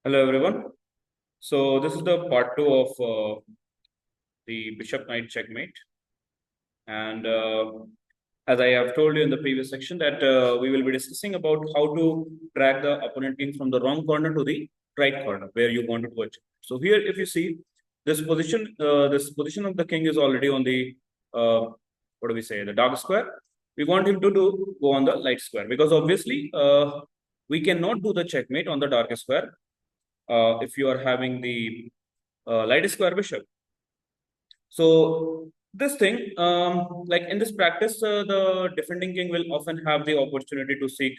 Hello everyone. So this is the part two of the bishop knight checkmate, and as I have told you in the previous section that we will be discussing about how to drag the opponent king from the wrong corner to the right corner where you want to go. So here, if you see this position of the king is already on the what do we say, the dark square. We want him to go on the light square because obviously we cannot do the checkmate on the dark square if you are having the light square bishop. So this thing, like in this practice, the defending king will often have the opportunity to seek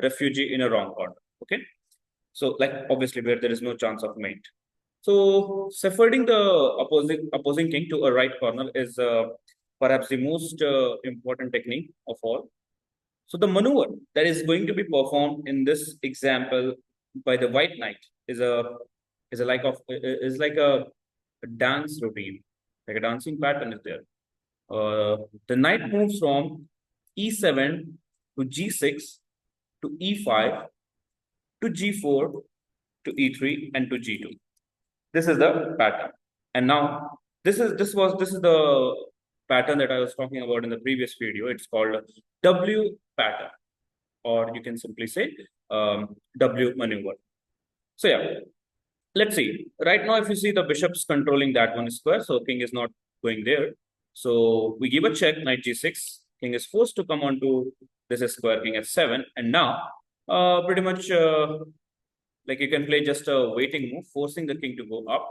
refuge in a wrong corner. Okay, so like obviously where there is no chance of mate. So shepherding the opposing king to a right corner is perhaps the most important technique of all. So the maneuver that is going to be performed in this example by the white knight is a like of is like a dance routine, like a dancing pattern is there. The knight moves from e7 to g6 to e5 to g4 to e3 and to g2. This is the pattern. And now this is the pattern that I was talking about in the previous video. It's called W pattern, or you can simply say W maneuver. So yeah, let's see. Right now, if you see the bishop's controlling that one square, so king is not going there. So we give a check, knight g6. King is forced to come onto this square, king f7, and now pretty much like you can play just a waiting move, forcing the king to go up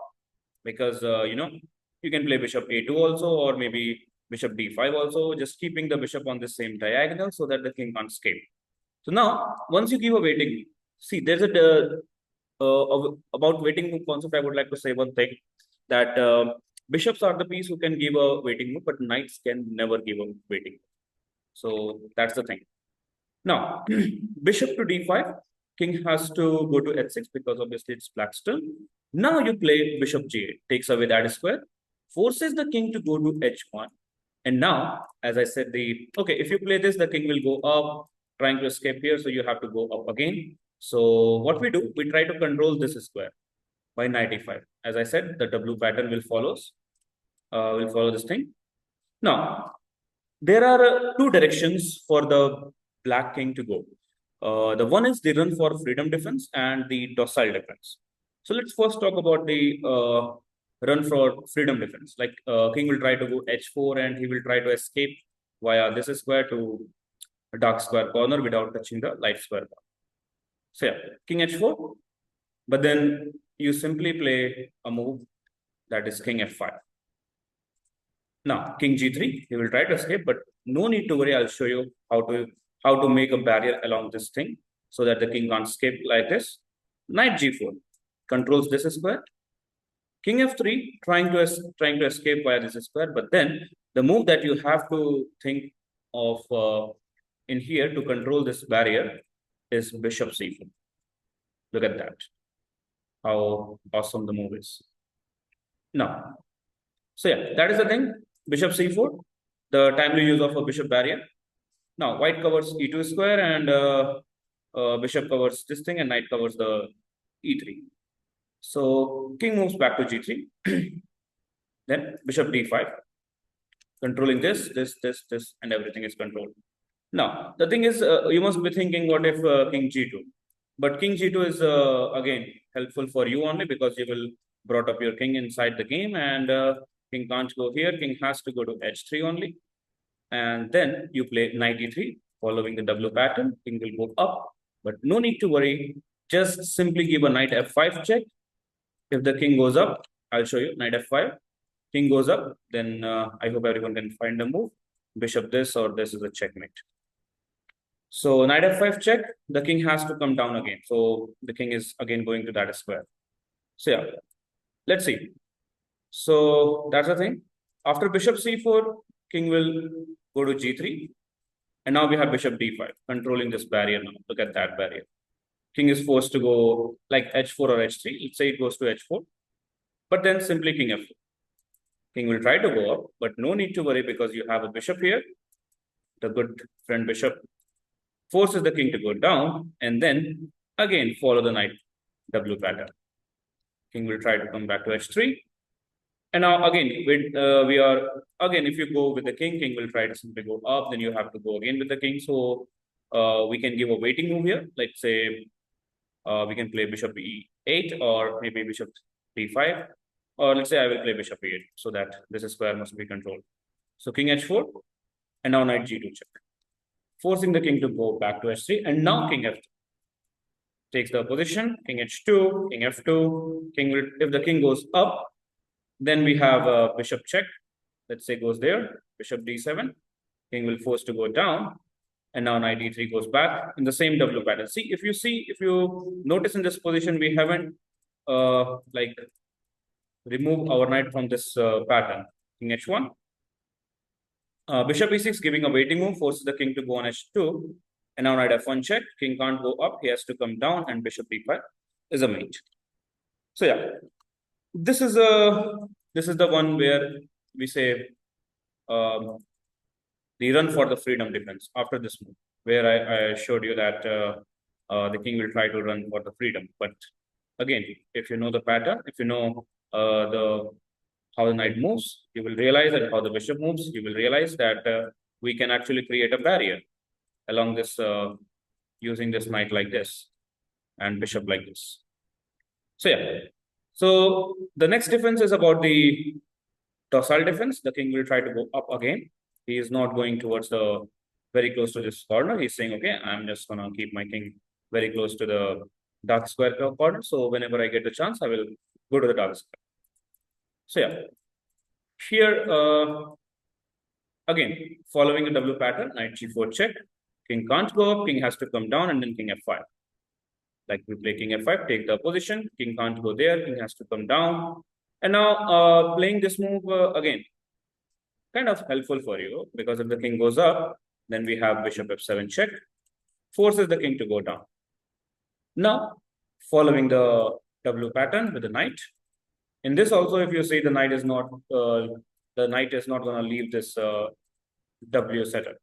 because you can play bishop a2 also, or maybe bishop d5 also, just keeping the bishop on the same diagonal so that the king can't escape. So now, once you give a waiting move, see, there's a about waiting move concept. I would like to say one thing that bishops are the piece who can give a waiting move, but knights can never give a waiting move. So that's the thing. Now, bishop to d5, king has to go to h6 because obviously it's black's turn. Now you play bishop g8, takes away that square, forces the king to go to h1. And now, as I said, okay, if you play this, the king will go up, trying to escape here, so you have to go up again. So what we do, we try to control this square by knight e5. As I said, the W pattern will follow this thing. Now, there are two directions for the black king to go. The one is the run for freedom defense and the docile defense. So let's first talk about the run for freedom defense. Like king will try to go h4 and he will try to escape via this square to a dark square corner without touching the light square corner. So yeah, king h4, but then you simply play a move that is king f5. Now, king g3, he will try to escape, but no need to worry. I'll show you how to make a barrier along this thing so that the king can't escape like this. Knight g4 controls this square. King f3 trying to escape via this square, but then the move that you have to think of in here to control this barrier is bishop c4. Look at that, how awesome the move is. Now, so yeah, that is the thing. Bishop c4, the timely use of a bishop barrier. Now, white covers e2 square and bishop covers this thing and knight covers the e3. So king moves back to g3. Then bishop d5, controlling this, and everything is controlled. Now, the thing is, you must be thinking, what if king g2? But king g2 is, again, helpful for you only because you will brought up your king inside the game and king can't go here. King has to go to h3 only. And then you play knight e3, following the W pattern. King will go up, but no need to worry. Just simply give a knight f5 check. If the king goes up, I'll show you knight f5. King goes up, then I hope everyone can find the move. Bishop this or this is a checkmate. So knight f5 check, the king has to come down again. So the king is again going to that square. So yeah, let's see. So that's the thing. After bishop c4, king will go to g3. And now we have bishop d5, controlling this barrier now. Look at that barrier. King is forced to go like h4 or h3. Let's say it goes to h4. But then simply king f4. King will try to go up, but no need to worry because you have a bishop here. The good friend bishop forces the king to go down and then again follow the knight W pattern. King will try to come back to h3. And now again, we are again, if you go with the king will try to simply go up. Then you have to go again with the king. So we can give a waiting move here. Let's say we can play bishop e8 or maybe bishop d5. Or let's say I will play bishop e8 so that this square must be controlled. So king h4 and now knight g2 check, forcing the king to go back to h3. And now king f2 takes the position. King h2, king f2. King will, if the king goes up, then we have a bishop check. Let's say goes there. Bishop d7. King will force to go down. And now knight e3 goes back in the same W pattern. See, if you notice in this position, we haven't like remove our knight from this pattern. King h1. Bishop e6 giving a waiting move, forces the king to go on h2. And now knight f1 check. King can't go up. He has to come down. And bishop d5 is a mate. So yeah, this is the one where we say the run for the freedom defense after this move, where I showed you that the king will try to run for the freedom. But again, if you know the pattern, if you know how the knight moves, you will realize that how the bishop moves, you will realize that we can actually create a barrier along this using this knight like this and bishop like this. So yeah. So the next defense is about the docile defense. The king will try to go up again. He is not going towards the very close to this corner. He's saying, okay, I'm just gonna keep my king very close to the dark square corner. So whenever I get the chance, I will go to the dark square. So yeah, here again, following the W pattern, knight g4 check. King can't go up. King has to come down, and then king f5. Like we play king f5, take the position. King can't go there. King has to come down. And now playing this move again, kind of helpful for you, because if the king goes up, then we have bishop f7 check, forces the king to go down. Now, following the W pattern with the knight. In this also, if you see the knight is not going to leave this W setup.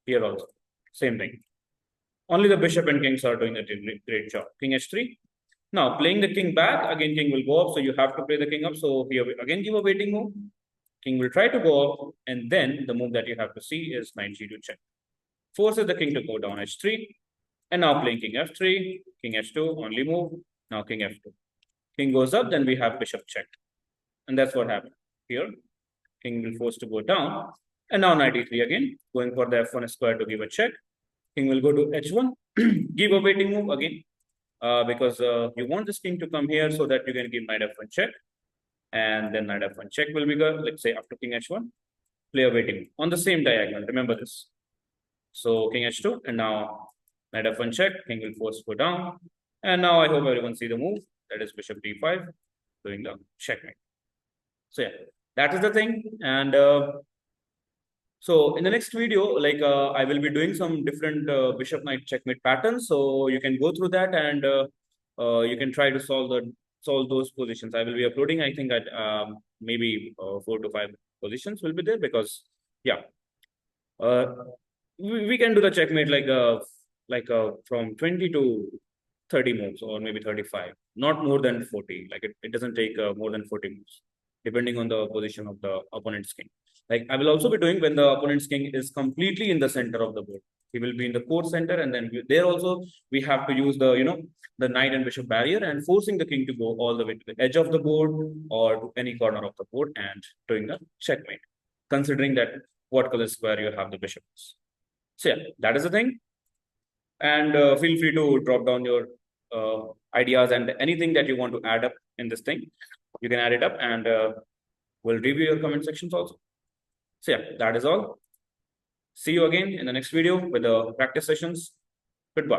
Here also, same thing. Only the bishop and kings are doing a great job. King h3. Now, playing the king back, again, king will go up. So you have to play the king up. So here, again, give a waiting move. King will try to go up. And then the move that you have to see is knight g2 check. Forces the king to go down h3. And now playing king f3, king h2, only move. Now king f2. King goes up, then we have bishop check. And that's what happened here. King will force to go down. And now knight e3 again, going for the f1 square to give a check. King will go to h1, give a waiting move again, because you want this king to come here so that you can give knight f1 check. And then knight f1 check will be good. Let's say after king h1, play a waiting move on the same diagonal. Remember this. So king h2, and now knight f1 check. King will force to go down. And now I hope everyone see the move. That is bishop d5, doing the checkmate. So yeah, that is the thing. And so in the next video, like I will be doing some different bishop knight checkmate patterns. So you can go through that, and you can try to solve those positions. I will be uploading, I think, at maybe 4 to 5 positions will be there, because yeah, we can do the checkmate like from 20 to 30 moves, or maybe 35, not more than 40. Like it doesn't take more than 40 moves, depending on the position of the opponent's king. Like I will also be doing when the opponent's king is completely in the center of the board. He will be in the core center, and then there also we have to use the the knight and bishop barrier, and forcing the king to go all the way to the edge of the board or to any corner of the board, and doing the checkmate, considering that what color square you have the bishop is. So yeah, that is the thing. And feel free to drop down your ideas and anything that you want to add up in this thing. You can add it up, and we'll review your comment sections also. So yeah, that is all. See you again in the next video with the practice sessions.